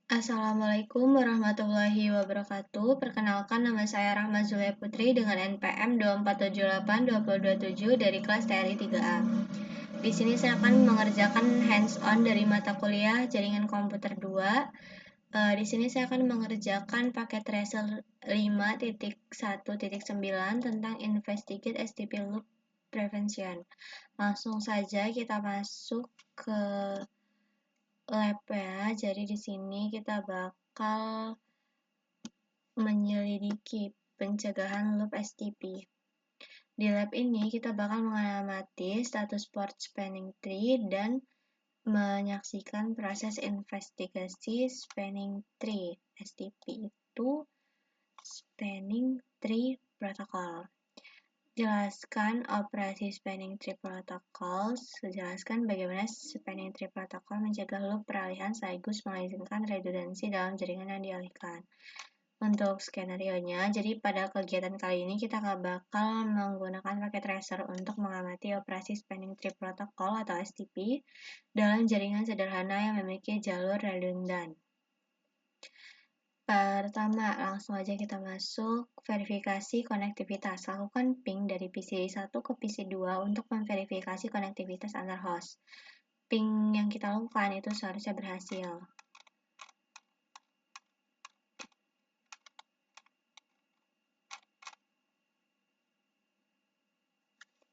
Assalamualaikum warahmatullahi wabarakatuh. Perkenalkan, nama saya Rahma Zulaya Putri dengan NPM 2478227 dari kelas TRI 3A. Di sini saya akan mengerjakan hands-on dari mata kuliah Jaringan Komputer 2. Di sini saya akan mengerjakan paket Tracer 5.1.9 tentang Investigate STP Loop Prevention. Langsung saja kita masuk ke lab ya. Jadi di sini kita bakal menyelidiki pencegahan loop STP. Di lab ini kita bakal mengamati status port spanning tree dan menyaksikan proses investigasi spanning tree. STP itu spanning tree protocol. Jelaskan operasi spanning tree protocol. Jelaskan bagaimana spanning tree protocol mencegah loop peralihan sekaligus mengizinkan redundansi dalam jaringan yang dialihkan. Untuk skenario-nya, jadi pada kegiatan kali ini kita bakal menggunakan paket tracer untuk mengamati operasi spanning tree protocol atau STP dalam jaringan sederhana yang memiliki jalur redundan. Pertama, langsung aja kita masuk verifikasi konektivitas. Lakukan ping dari PC 1 ke PC 2 untuk memverifikasi konektivitas antar host. Ping yang kita lakukan itu seharusnya berhasil.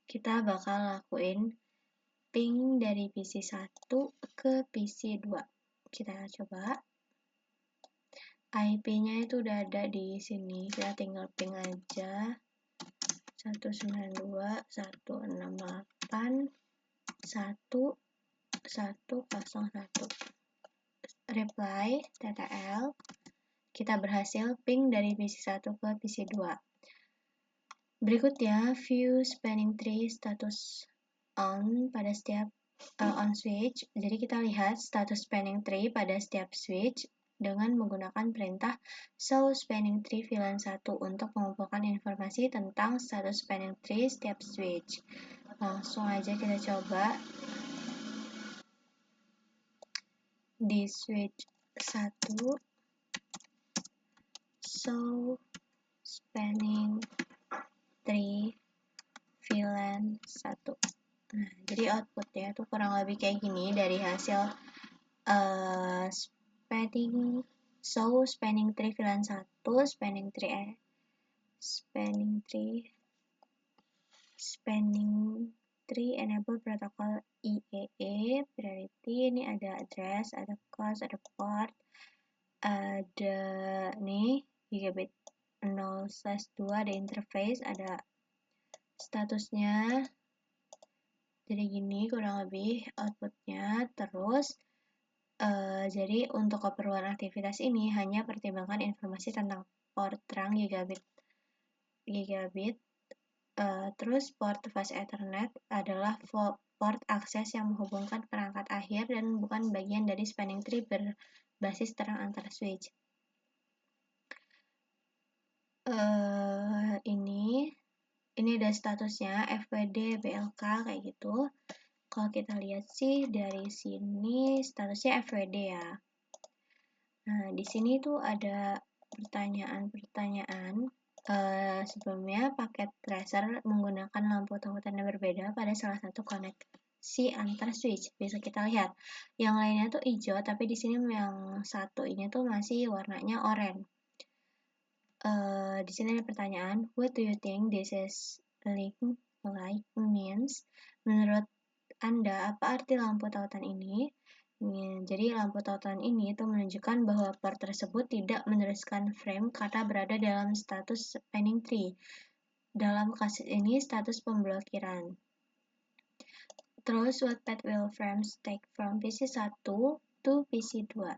Kita bakal lakuin ping dari PC 1 ke PC 2. Kita coba. IP-nya itu udah ada di sini. Kita tinggal ping aja. 192.168.1.101. Reply TTL. Kita berhasil ping dari PC 1 ke PC 2. Berikutnya, view spanning tree status on pada setiap on switch. Jadi kita lihat status spanning tree pada setiap switch dengan menggunakan perintah show spanning tree VLAN 1 untuk mengumpulkan informasi tentang status spanning tree setiap switch. Langsung aja kita coba. Di switch 1 show spanning tree VLAN 1. Nah, jadi outputnya itu kurang lebih kayak gini dari hasil spanning tree VLAN 1, spanning tree enable protocol IEE priority. Ini ada address, ada class, ada port, ada nih gigabit 0/2, ada interface, ada statusnya. Jadi gini kurang lebih outputnya. Terus jadi untuk keperluan aktivitas ini hanya pertimbangkan informasi tentang port terang gigabit. Terus port fast ethernet adalah port akses yang menghubungkan perangkat akhir dan bukan bagian dari spanning tree berbasis terang antar switch. Ini ada statusnya FWD BLK kayak gitu. Kalau kita lihat sih dari sini statusnya FWD ya. Nah, di sini tuh ada pertanyaan-pertanyaan. Sebelumnya paket tracer menggunakan lampu tautan yang berbeda pada salah satu koneksi antar switch. Bisa kita lihat. Yang lainnya tuh hijau, tapi di sini yang satu ini tuh masih warnanya oranye. Di sini ada pertanyaan, what do you think this is like means? Menurut Anda, apa arti lampu tautan ini? Jadi lampu tautan ini itu menunjukkan bahwa port tersebut tidak meneruskan frame karena berada dalam status spanning tree. Dalam kasus ini status pemblokiran. Terus what path will frames take from PC 1 to PC 2?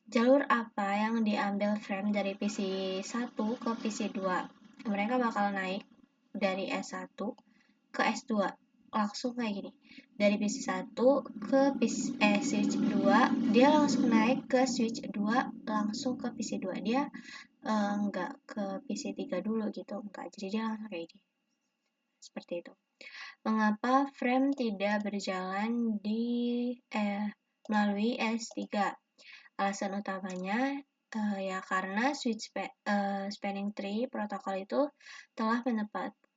Jalur apa yang diambil frame dari PC 1 ke PC 2? Mereka bakal naik dari S1 ke S2. Langsung kayak gini. Dari PC 1 ke switch 2, dia langsung naik ke switch 2, langsung ke PC 2. Dia enggak ke PC 3 dulu gitu, enggak. Jadi dia langsung kayak gini. Seperti itu. Mengapa frame tidak berjalan melalui S3? Alasan utamanya ya karena switch spanning tree protokol itu telah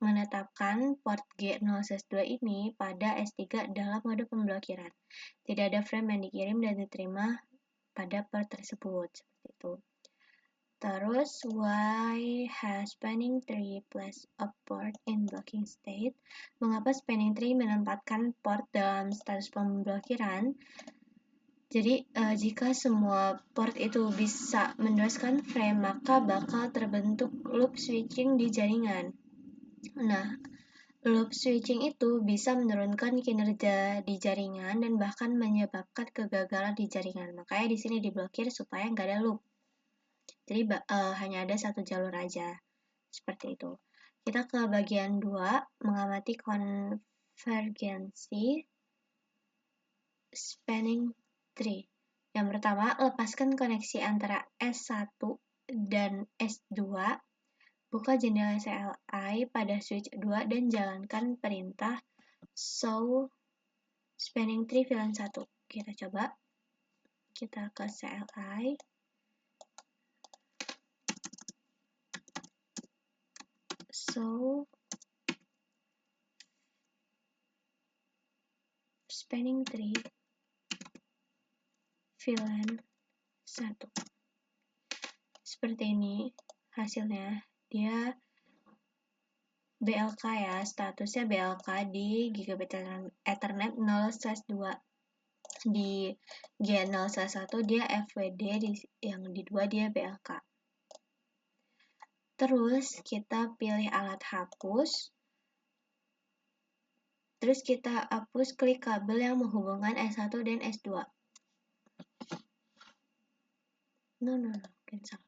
menetapkan port G0/2 ini pada S3 dalam mode pemblokiran. Tidak ada frame yang dikirim dan diterima pada port tersebut, seperti itu. Terus, why has spanning tree placed a port in blocking state? Mengapa spanning tree menempatkan port dalam status pemblokiran? Jadi, jika semua port itu bisa meneruskan frame, maka bakal terbentuk loop switching di jaringan. Nah, loop switching itu bisa menurunkan kinerja di jaringan dan bahkan menyebabkan kegagalan di jaringan. Makanya di sini diblokir supaya nggak ada loop. Jadi hanya ada satu jalur aja. Seperti itu. Kita ke bagian 2, mengamati konvergensi spanning tree. Yang pertama, lepaskan koneksi antara S1 dan S2. Buka jendela CLI pada switch 2 dan jalankan perintah show spanning tree VLAN 1. Kita coba. Kita ke CLI. Show spanning tree VLAN 1. Seperti ini hasilnya. Dia BLK ya, statusnya BLK di Gigabit Ethernet 0/2. Di G0/1 dia FWD, yang di 2 dia BLK. Terus kita pilih alat hapus. Terus kita hapus klik kabel yang menghubungkan S1 dan S2. No, cancel.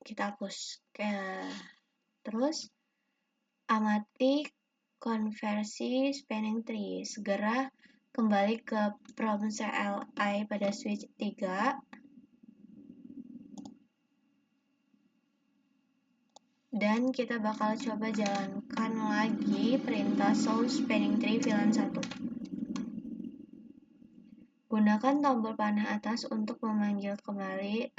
Kita hapus. Terus amati konversi spanning tree. Segera kembali ke prom CLI pada switch 3. Dan kita bakal coba jalankan lagi perintah show spanning tree VLAN 1. Gunakan tombol panah atas untuk memanggil kembali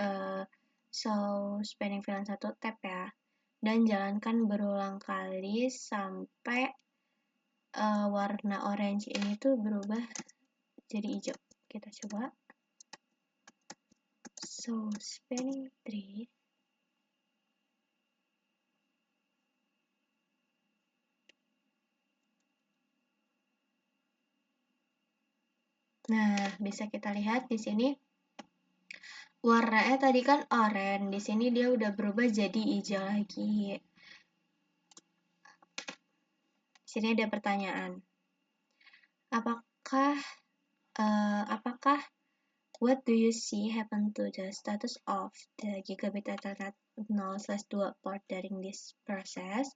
show spanning VLAN 1, tap ya. Dan jalankan berulang kali sampai warna orange ini tuh berubah jadi hijau. Kita coba. Show spanning tree. Nah, bisa kita lihat di sini warnanya tadi kan oranye, di sini dia udah berubah jadi hijau lagi. Di sini ada pertanyaan. Apakah what do you see happen to the status of the Gigabit Ethernet 0/2 port during this process?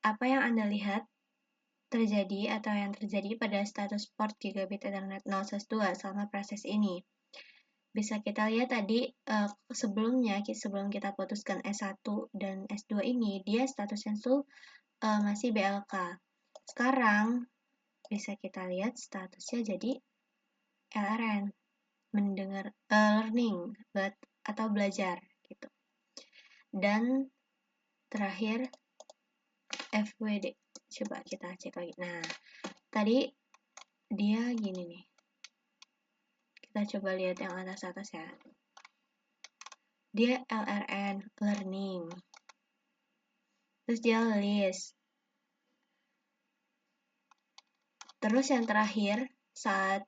Apa yang Anda lihat terjadi atau yang terjadi pada status port Gigabit Ethernet 0/2 selama proses ini? Bisa kita lihat tadi sebelum kita putuskan S1 dan S2 ini, dia statusnya tuh masih BLK. Sekarang bisa kita lihat statusnya jadi LRN, learning atau belajar gitu. Dan terakhir FWD. Coba kita cek lagi. Nah, tadi dia gini nih. Kita coba lihat yang atas-atas ya. Dia LRN, learning. Terus dia list. Terus yang terakhir, saat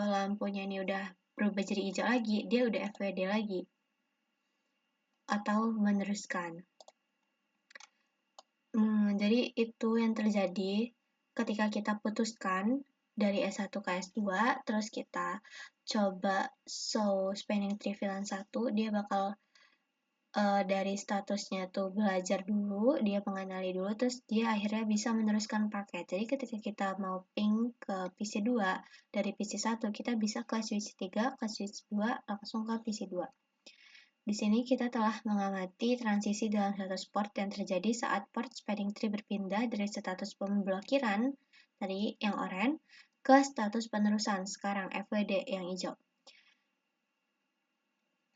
lampunya ini udah berubah jadi hijau lagi, dia udah FWD lagi. Atau meneruskan. Jadi itu yang terjadi ketika kita putuskan dari S1 ke S2, terus kita coba show spanning tree VLAN 1, dia bakal dari statusnya tuh belajar dulu, dia mengenali dulu, terus dia akhirnya bisa meneruskan paket. Jadi ketika kita mau ping ke PC 2, dari PC 1 kita bisa ke switch 3, ke switch 2, langsung ke PC 2. Di sini kita telah mengamati transisi dalam status port yang terjadi saat port spanning tree berpindah dari status pemblokiran, tadi yang oranye, ke status penerusan, sekarang FWD yang hijau.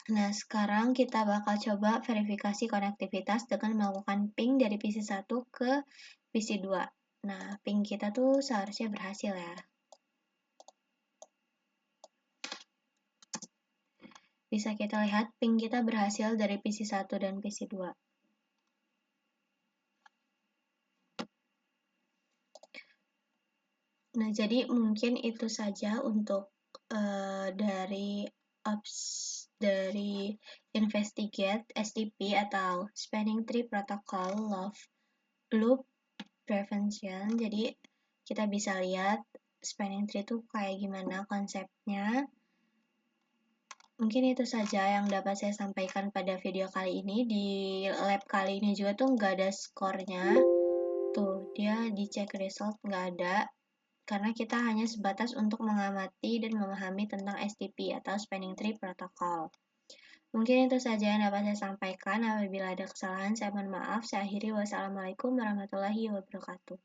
Nah, sekarang kita bakal coba verifikasi konektivitas dengan melakukan ping dari PC1 ke PC2. Nah, ping kita tuh seharusnya berhasil ya. Bisa kita lihat ping kita berhasil dari PC1 dan PC2. Nah, jadi mungkin itu saja untuk dari investigate STP atau Spanning Tree Protocol Loop Prevention. Jadi kita bisa lihat Spanning Tree itu kayak gimana konsepnya. Mungkin itu saja yang dapat saya sampaikan pada video kali ini. Di lab kali ini juga tuh nggak ada skornya. Tuh, dia dicek result nggak ada. Karena kita hanya sebatas untuk mengamati dan memahami tentang STP atau Spanning Tree Protocol. Mungkin itu saja yang dapat saya sampaikan. Apabila ada kesalahan, saya mohon maaf. Saya akhiri. Wassalamualaikum warahmatullahi wabarakatuh.